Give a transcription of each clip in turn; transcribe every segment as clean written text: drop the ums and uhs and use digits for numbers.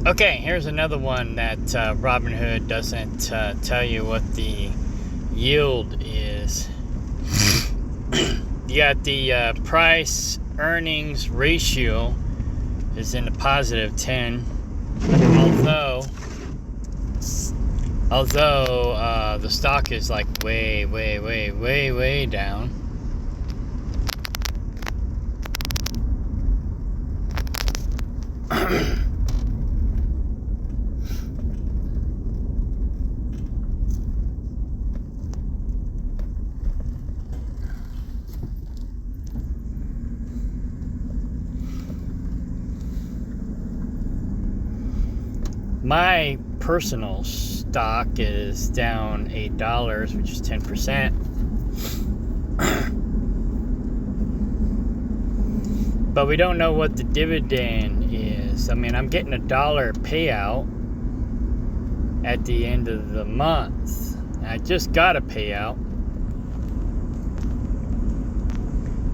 Okay, here's another one that Robinhood doesn't tell you what the yield is. You got the price earnings ratio is in the positive 10, although the stock is like way down. My personal stock is down $8, which is 10%. But we don't know what the dividend is. I mean, I'm getting $1 payout at the end of the month. I just got a payout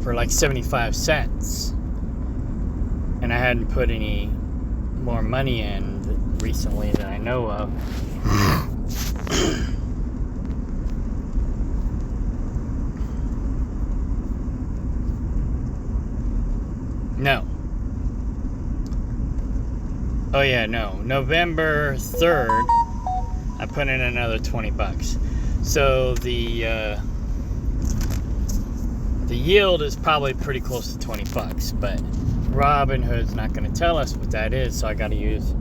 for like 75 cents. And I hadn't put any more money in recently that I know of. No. Oh yeah, no. November 3rd, I put in another $20. So the yield is probably pretty close to $20, but Robinhood's not going to tell us what that is, so I got to use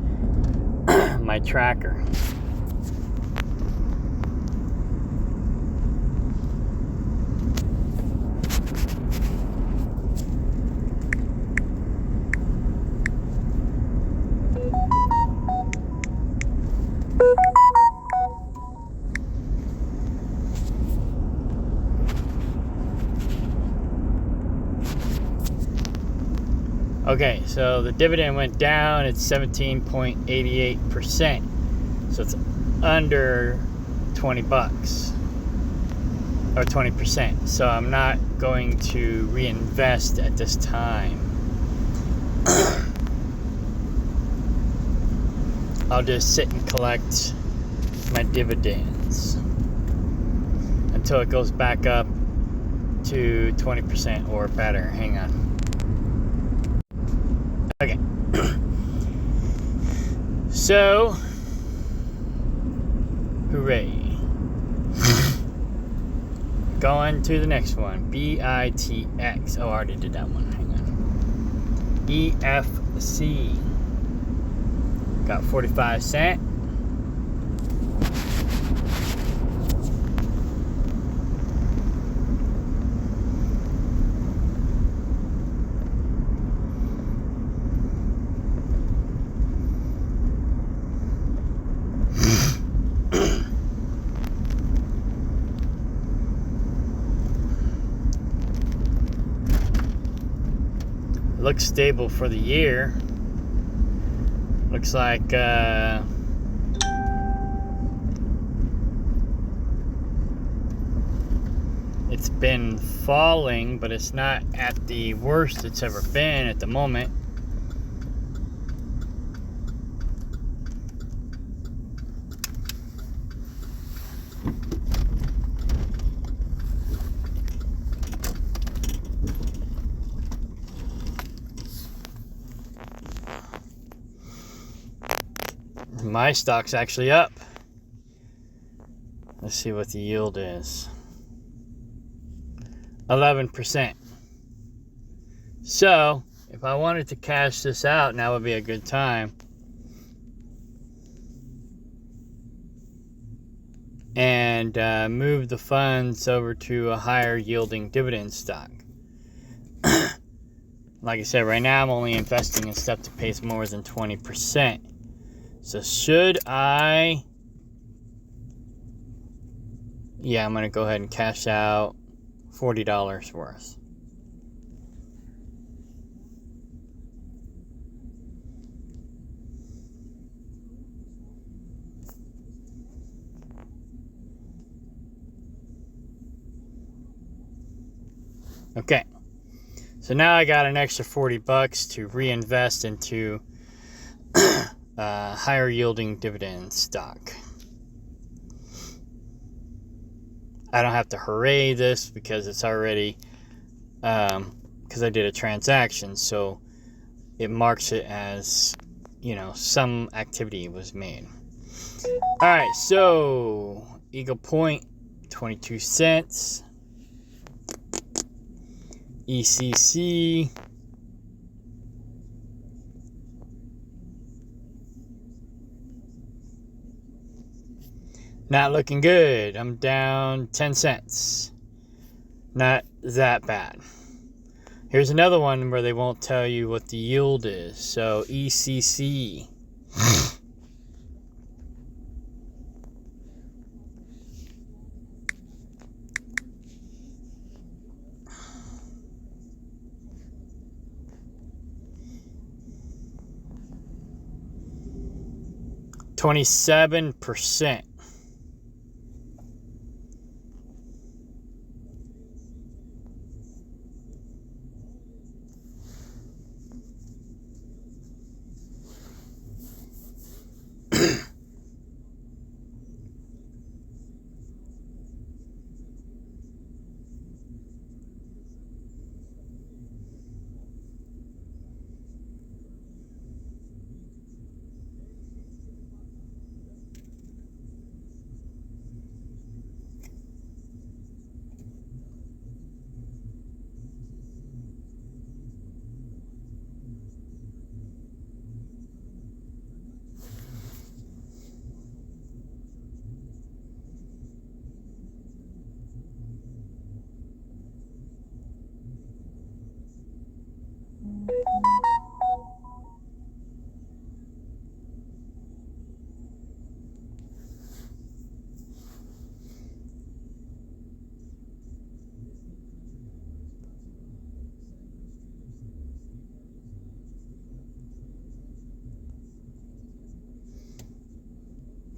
my tracker. Okay, so the dividend went down. It's 17.88%. So it's under $20 or 20%. So I'm not going to reinvest at this time. I'll just sit and collect my dividends until it goes back up to 20% or better. Hang on. Okay. So, hooray. Going to the next one. BITX. Oh, I already did that one. Hang on. EFC. Got 45 cents. Looks stable for the year. Looks like it's been falling, but it's not at the worst it's ever been at the moment. My stock's actually up. Let's see what the yield is. 11%. So, if I wanted to cash this out, now would be a good time. And move the funds over to a higher yielding dividend stock. Like I said, right now I'm only investing in stuff that pays more than 20%. So should I... Yeah, I'm going to go ahead and cash out $40 worth. Okay. So now I got an extra $40 to reinvest into higher yielding dividend stock. I don't have to hooray this because it's already, because I did a transaction, so it marks it as, some activity was made. All right, so Eagle Point, 22 cents. ECC, not looking good. I'm down 10 cents. Not that bad. Here's another one where they won't tell you what the yield is. So ECC. %27.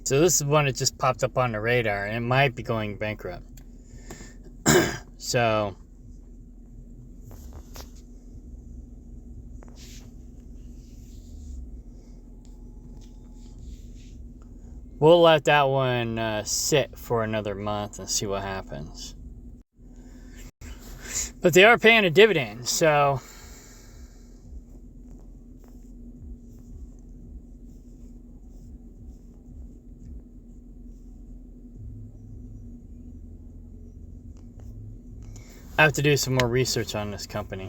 So this is one that just popped up on the radar, and it might be going bankrupt. So we'll let that one sit for another month and see what happens. But they are paying a dividend, so I have to do some more research on this company.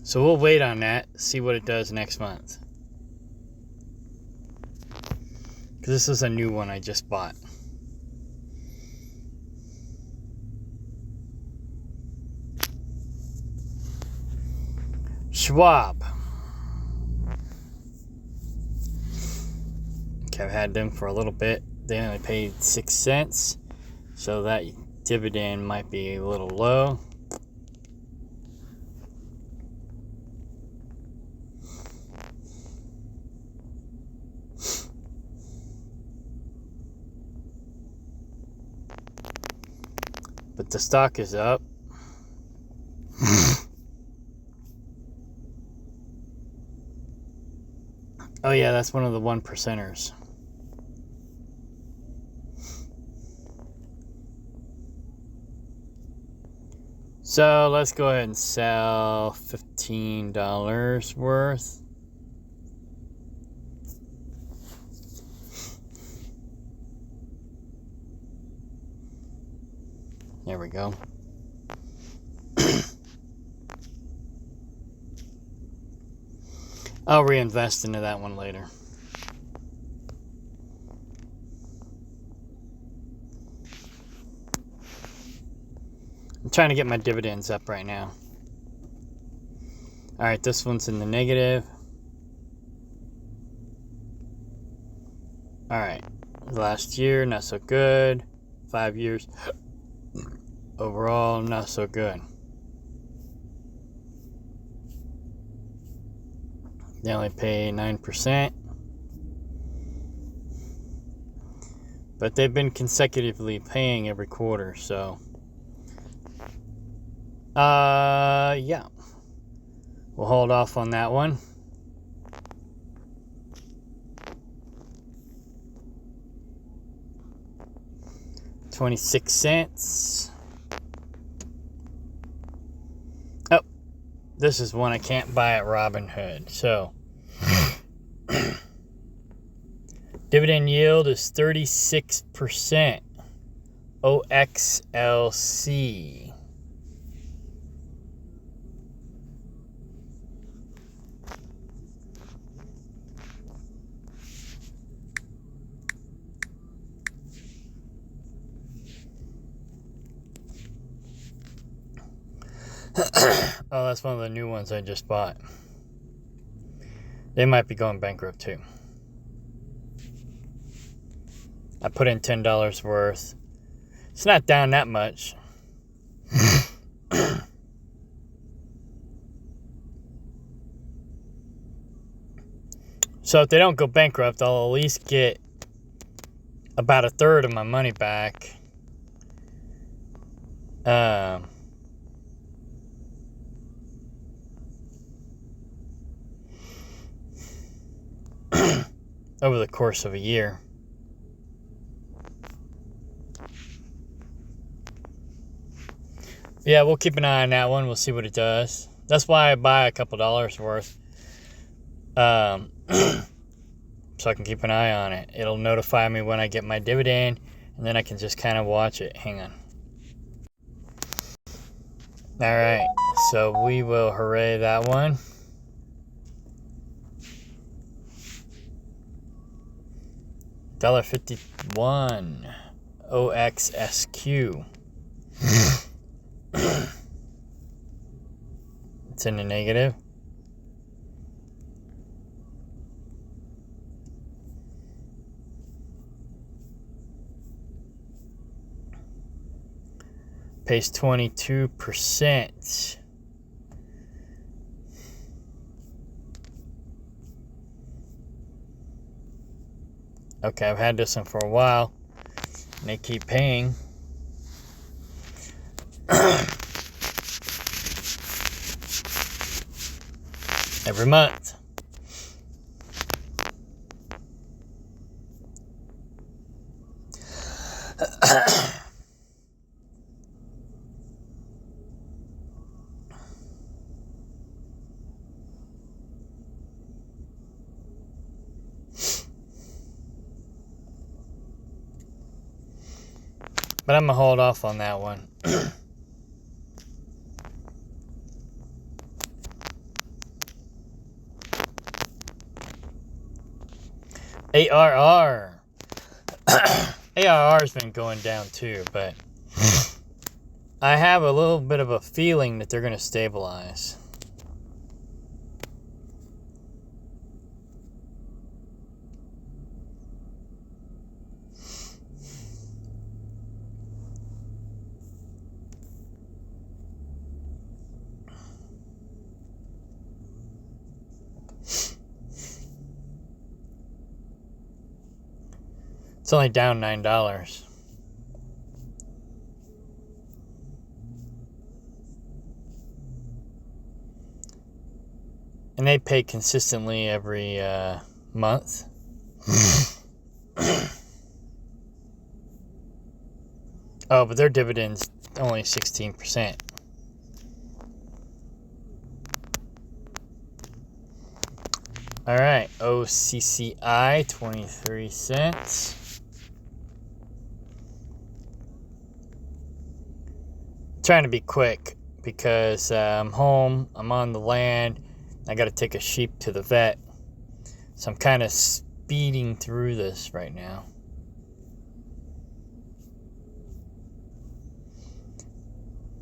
So we'll wait on that, see what it does next month. Because this is a new one I just bought. Schwab. Okay, I've had them for a little bit. They only paid 6 cents, so that dividend might be a little low. But the stock is up. Oh yeah, that's one of the 1%ers. So let's go ahead and sell $15 worth. There we go. I'll reinvest into that one later. I'm trying to get my dividends up right now. Alright, this one's in the negative. Alright, last year, not so good. 5 years, overall, not so good. They only pay 9%. But they've been consecutively paying every quarter, so yeah. We'll hold off on that one. $0.26. Oh, this is one I can't buy at Robinhood. So dividend yield is 36%. OXLC. Oh, that's one of the new ones I just bought. They might be going bankrupt too. I put in $10 worth. It's not down that much. So if they don't go bankrupt, I'll at least get about a third of my money back. Over the course of a year. Yeah, we'll keep an eye on that one. We'll see what it does. That's why I buy a couple dollars worth. So I can keep an eye on it. It'll notify me when I get my dividend, and then I can just kind of watch it. Hang on. Alright, so we will hooray that one. $1.51. OXSQ. It's in the negative. Pays 22%. Okay, I've had this one for a while, and they keep paying. Every month. But I'm going to hold off on that one. ARR. ARR's been going down too, but I have a little bit of a feeling that they're going to stabilize. It's only down $9. And they pay consistently every month. Oh, but their dividend's only 16%. All right, OCCI, 23 cents. Trying to be quick because I'm home, I'm on the land, I got to take a sheep to the vet. So I'm kind of speeding through this right now.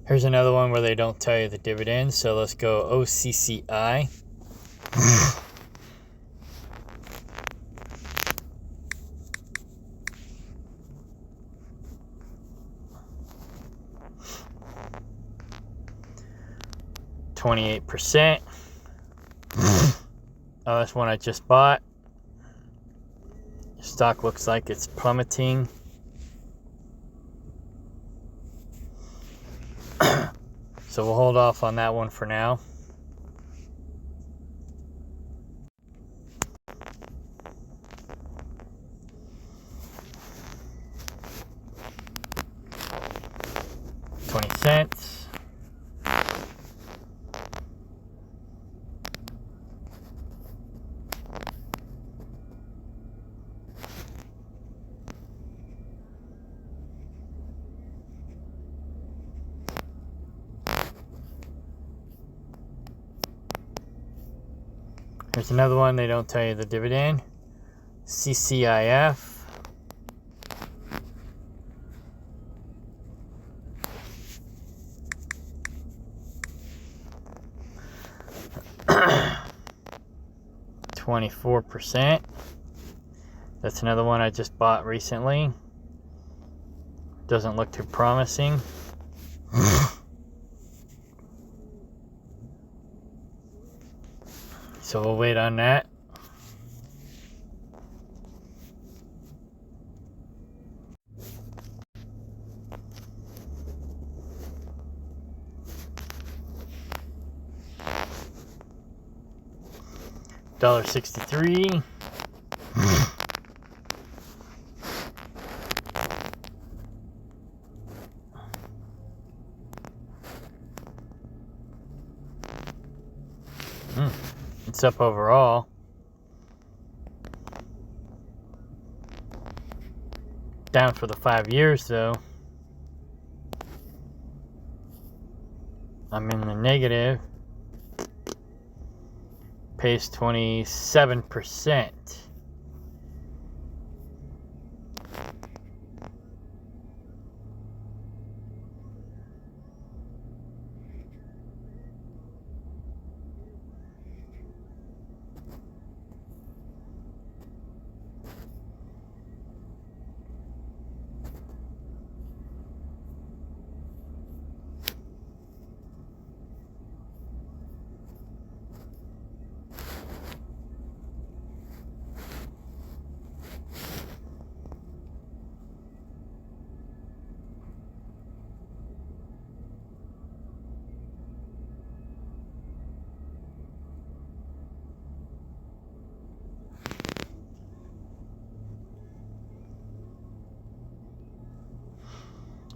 Here's another one where they don't tell you the dividends, so let's go OCCI. $28%. Oh, Oh, that's one I just bought. Stock looks like it's plummeting. So we'll hold off on that one for now. $0.20. Here's another one, they don't tell you the dividend. CCIF. $24. That's another one I just bought recently. Doesn't look too promising. So we'll wait on that. $1.63. It's up overall. Down for the 5 years though. I'm in the negative. Pays 27%.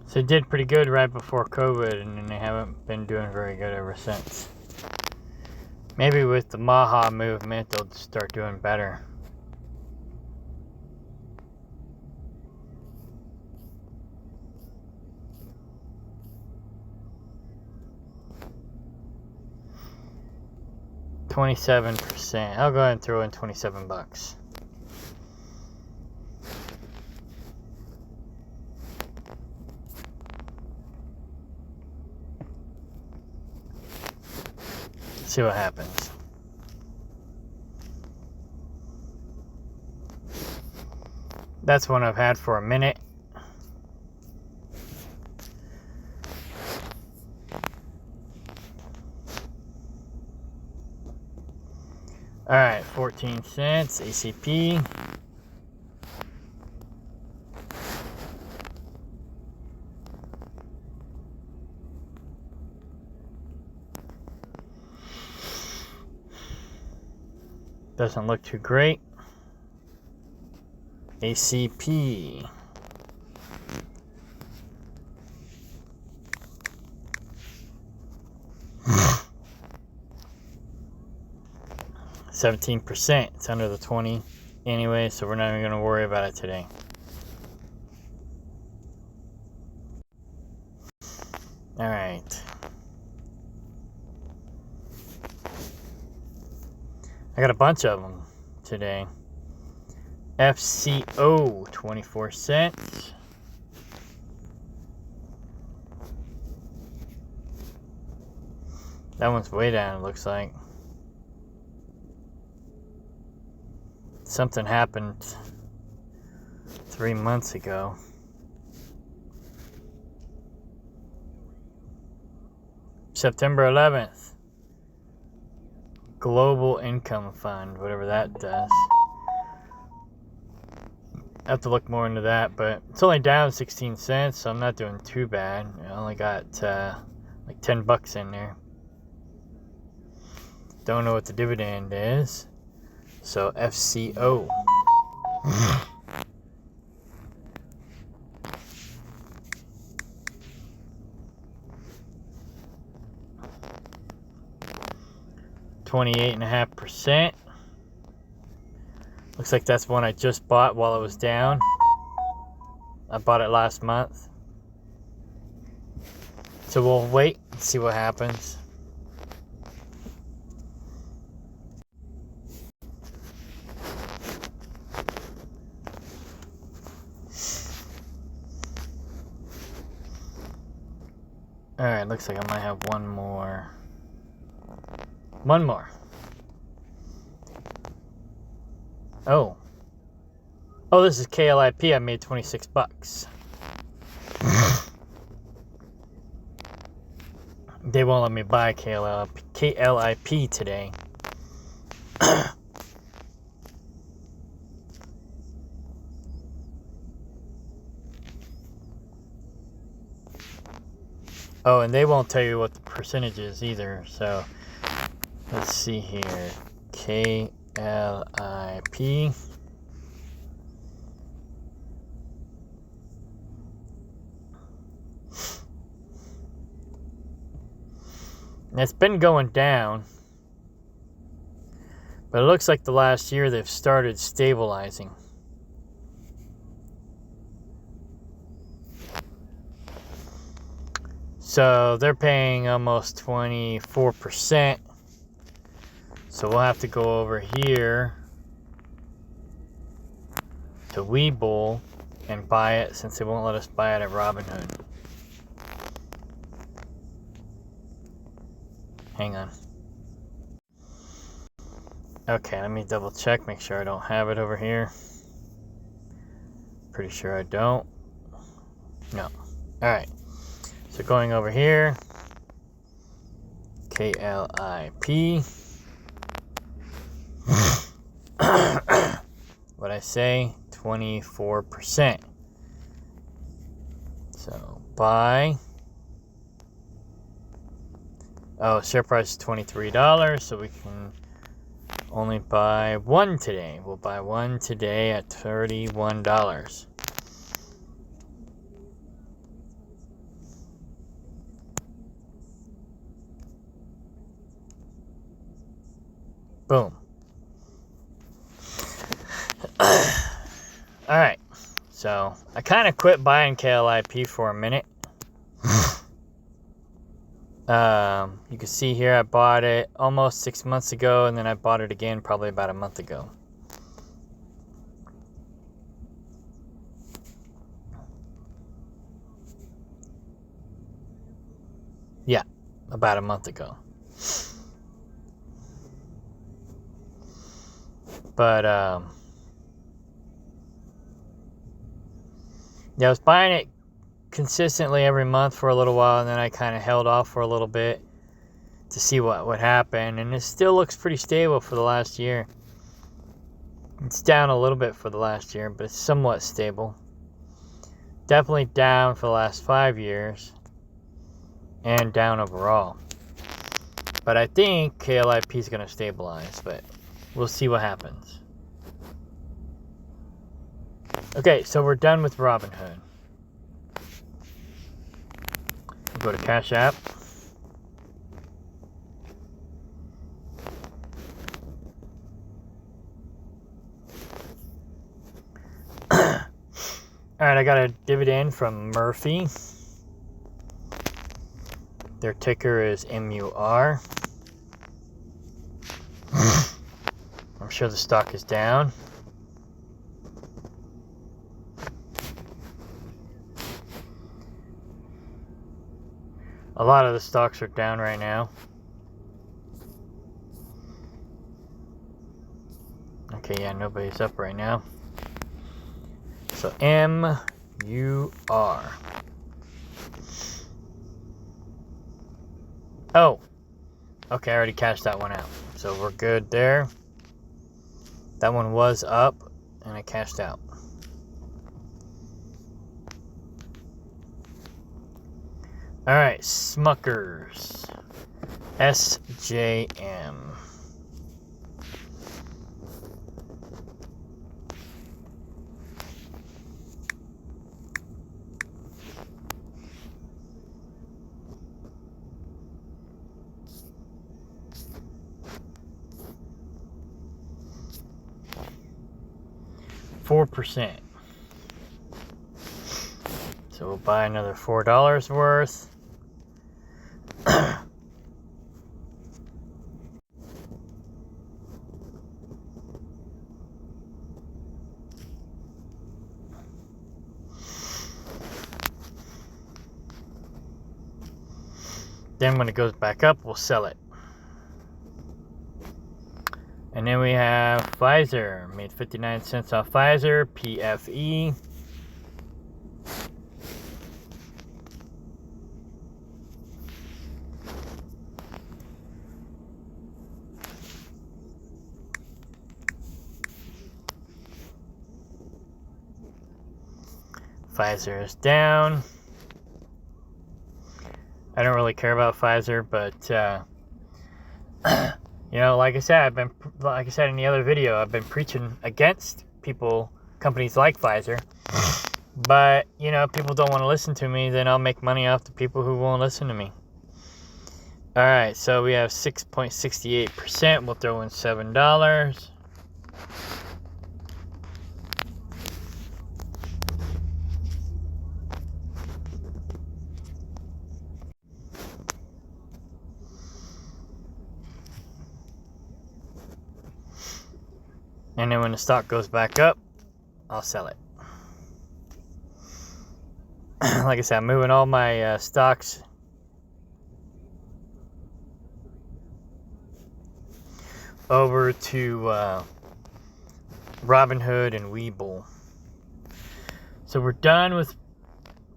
So it did pretty good right before COVID, and then they haven't been doing very good ever since. Maybe with the Maha movement, they'll start doing better. $27%. I'll go ahead and throw in $27. See what happens. That's one I've had for a minute. All right, 14 cents, ACP. Doesn't look too great. ACP. %. It's under the 20 anyway, so we're not even going to worry about it today. All right. I got a bunch of them today. FCO, 24 cents. That one's way down, it looks like. Something happened 3 months ago. September 11th. Global Income Fund, whatever that does. I have to look more into that, but it's only down 16 cents, so I'm not doing too bad. I only got like $10 in there. Don't know what the dividend is, so FCO. $28.5%. Looks like that's one I just bought while it was down. I bought it last month. So we'll wait and see what happens. Alright, looks like I might have one more. One more. Oh. Oh, this is KLIP. I made $26. They won't let me buy KLIP today. Oh, and they won't tell you what the percentage is either, so let's see here. KLIP. It's been going down, but it looks like the last year they've started stabilizing. So they're paying almost 24%. So we'll have to go over here to Webull and buy it, since they won't let us buy it at Robinhood. Hang on. Okay, let me double check, make sure I don't have it over here. Pretty sure I don't. No. Alright. So going over here. KLIP. What'd I say? 24%. So buy. Oh, share price is $23, so we can only buy one today. We'll buy one today at $31. Boom. Alright, so I kind of quit buying KLIP for a minute. You can see here I bought it almost 6 months ago, and then I bought it again probably about a month ago. Yeah, about a month ago. But, yeah, I was buying it consistently every month for a little while, and then I kind of held off for a little bit to see what would happen, and it still looks pretty stable for the last year. It's down a little bit for the last year, but it's somewhat stable. Definitely down for the last 5 years, and down overall. But I think KLIP is going to stabilize, but we'll see what happens. Okay, so we're done with Robinhood. Go to Cash App. Alright, I got a dividend from Murphy. Their ticker is MUR. I'm sure the stock is down. A lot of the stocks are down right now. Okay, yeah, nobody's up right now. So MUR. Oh. Okay, I already cashed that one out. So we're good there. That one was up, and I cashed out. All right, Smuckers. SJM. %. So we'll buy another $4 worth. Then when it goes back up, we'll sell it. And then we have Pfizer. Made 59 cents off Pfizer. PFE. Pfizer is down. I don't really care about Pfizer, but you know, like I said in the other video, I've been preaching against companies like Pfizer. But you know, people don't want to listen to me, then I'll make money off the people who won't listen to me. All right, so we have 6.68%. We'll throw in $7. And then when the stock goes back up, I'll sell it. Like I said, I'm moving all my stocks over to Robinhood and Webull. So we're done with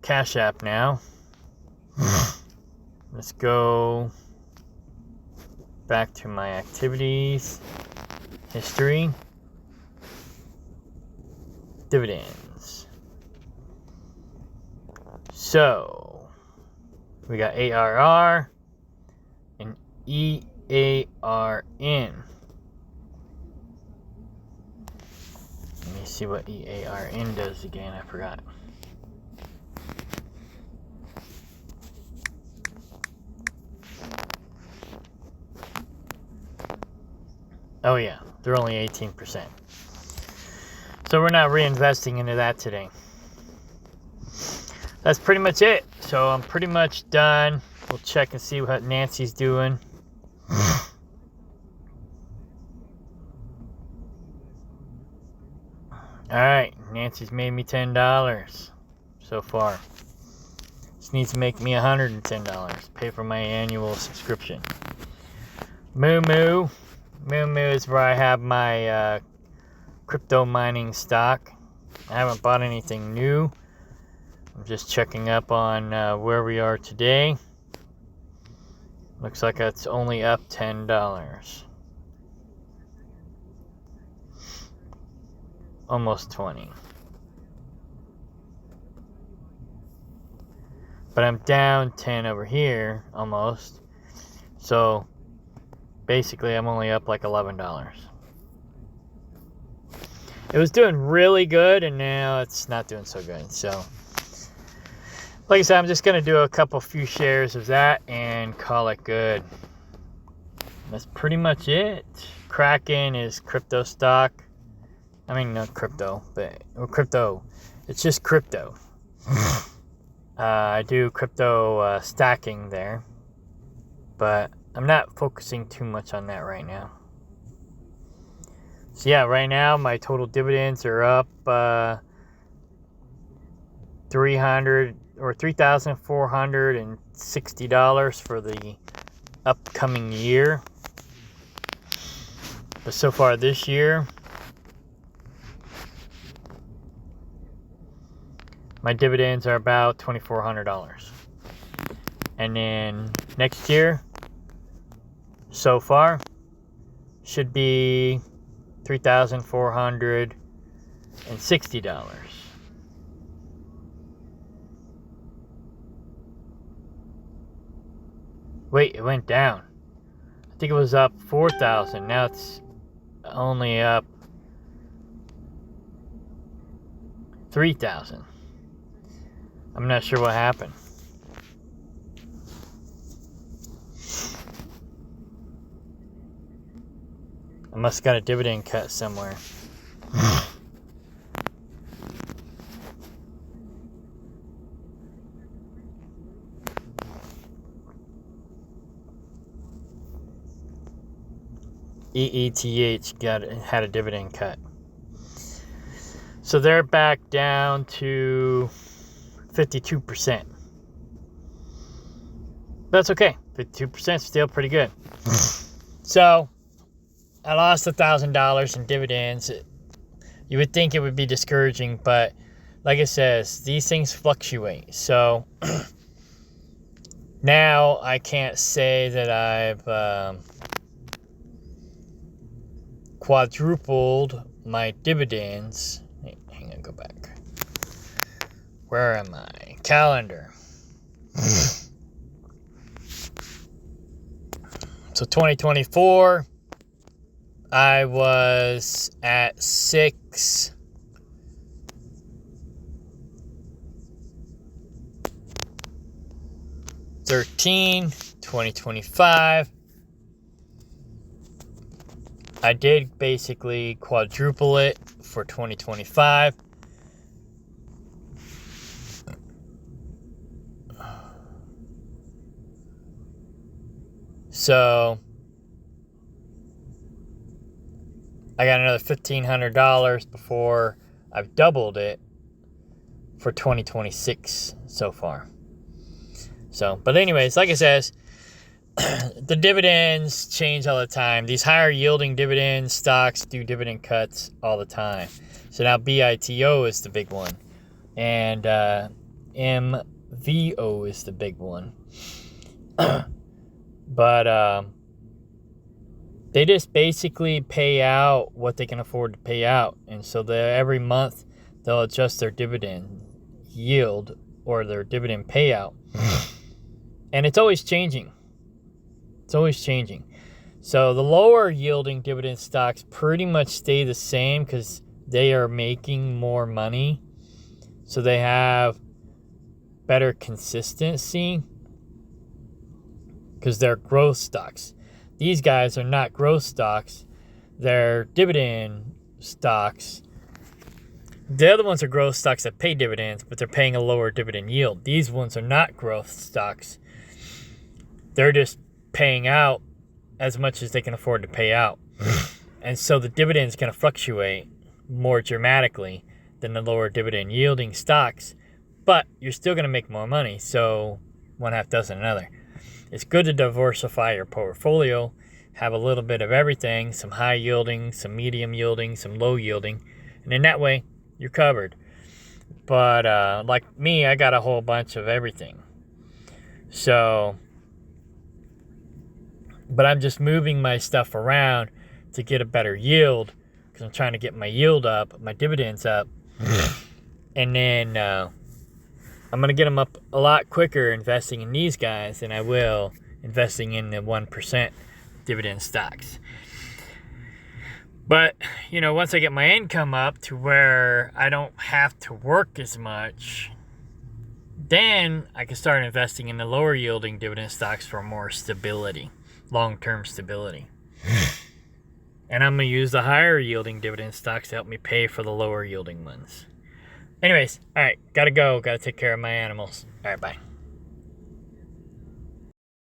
Cash App now. Let's go back to my activities history. Dividends. So we got ARR and EARN. Let me see what EARN does again. I forgot. Oh yeah, they're only 18%. So we're not reinvesting into that today. That's pretty much it. So I'm pretty much done. We'll check and see what Nancy's doing. Alright, Nancy's made me $10 so far. Just needs to make me $110. Pay for my annual subscription. Moo Moo. Moo Moo is where I have my crypto mining stock. I haven't bought anything new. I'm just checking up on where we are today. Looks like it's only up $10. Almost 20. But I'm down 10 over here, almost. So, basically I'm only up like $11. It was doing really good, and now it's not doing so good. So, like I said, I'm just going to do a few shares of that and call it good. That's pretty much it. Kraken is crypto stock. I mean, not crypto, but crypto. It's just crypto. I do crypto stacking there, but I'm not focusing too much on that right now. So yeah, right now my total dividends are up $3,460 for the upcoming year. But so far this year, my dividends are about $2,400. And then next year, so far, should be $3,460. Wait, it went down. I think it was up 4,000. Now it's only up 3,000. I'm not sure what happened. I must have got a dividend cut somewhere. EETH had a dividend cut. So they're back down to 52%. That's okay. 52% is still pretty good. So I lost $1,000 in dividends. You would think it would be discouraging, but like it says, these things fluctuate. So now I can't say that I've quadrupled my dividends. Hang on, go back. Where am I? Calendar. So 2024, I was at 613. 2025, I did basically quadruple it for 2025. So I got another $1,500 before I've doubled it for 2026 so far. So, but anyways, like I says, the dividends change all the time. These higher yielding dividend stocks do dividend cuts all the time. So now BITO is the big one. And MVO is the big one. But they just basically pay out what they can afford to pay out. And so every month they'll adjust their dividend yield or their dividend payout. And it's always changing. It's always changing. So the lower yielding dividend stocks pretty much stay the same because they are making more money. So they have better consistency because they're growth stocks. These guys are not growth stocks. They're dividend stocks. The other ones are growth stocks that pay dividends, but they're paying a lower dividend yield. These ones are not growth stocks. They're just paying out as much as they can afford to pay out. And so the dividend's going to fluctuate more dramatically than the lower dividend yielding stocks, but you're still going to make more money. So one half dozen another. It's good to diversify your portfolio, have a little bit of everything, some high yielding, some medium yielding, some low yielding, and in that way you're covered. But like me, I got a whole bunch of everything. So but I'm just moving my stuff around to get a better yield because I'm trying to get my yield up, my dividends up. And then I'm going to get them up a lot quicker investing in these guys than I will investing in the 1% dividend stocks. But, you know, once I get my income up to where I don't have to work as much, then I can start investing in the lower yielding dividend stocks for more stability. Long-term stability. And I'm going to use the higher yielding dividend stocks to help me pay for the lower yielding ones. Anyways, all right, got to go. Got to take care of my animals. All right, bye.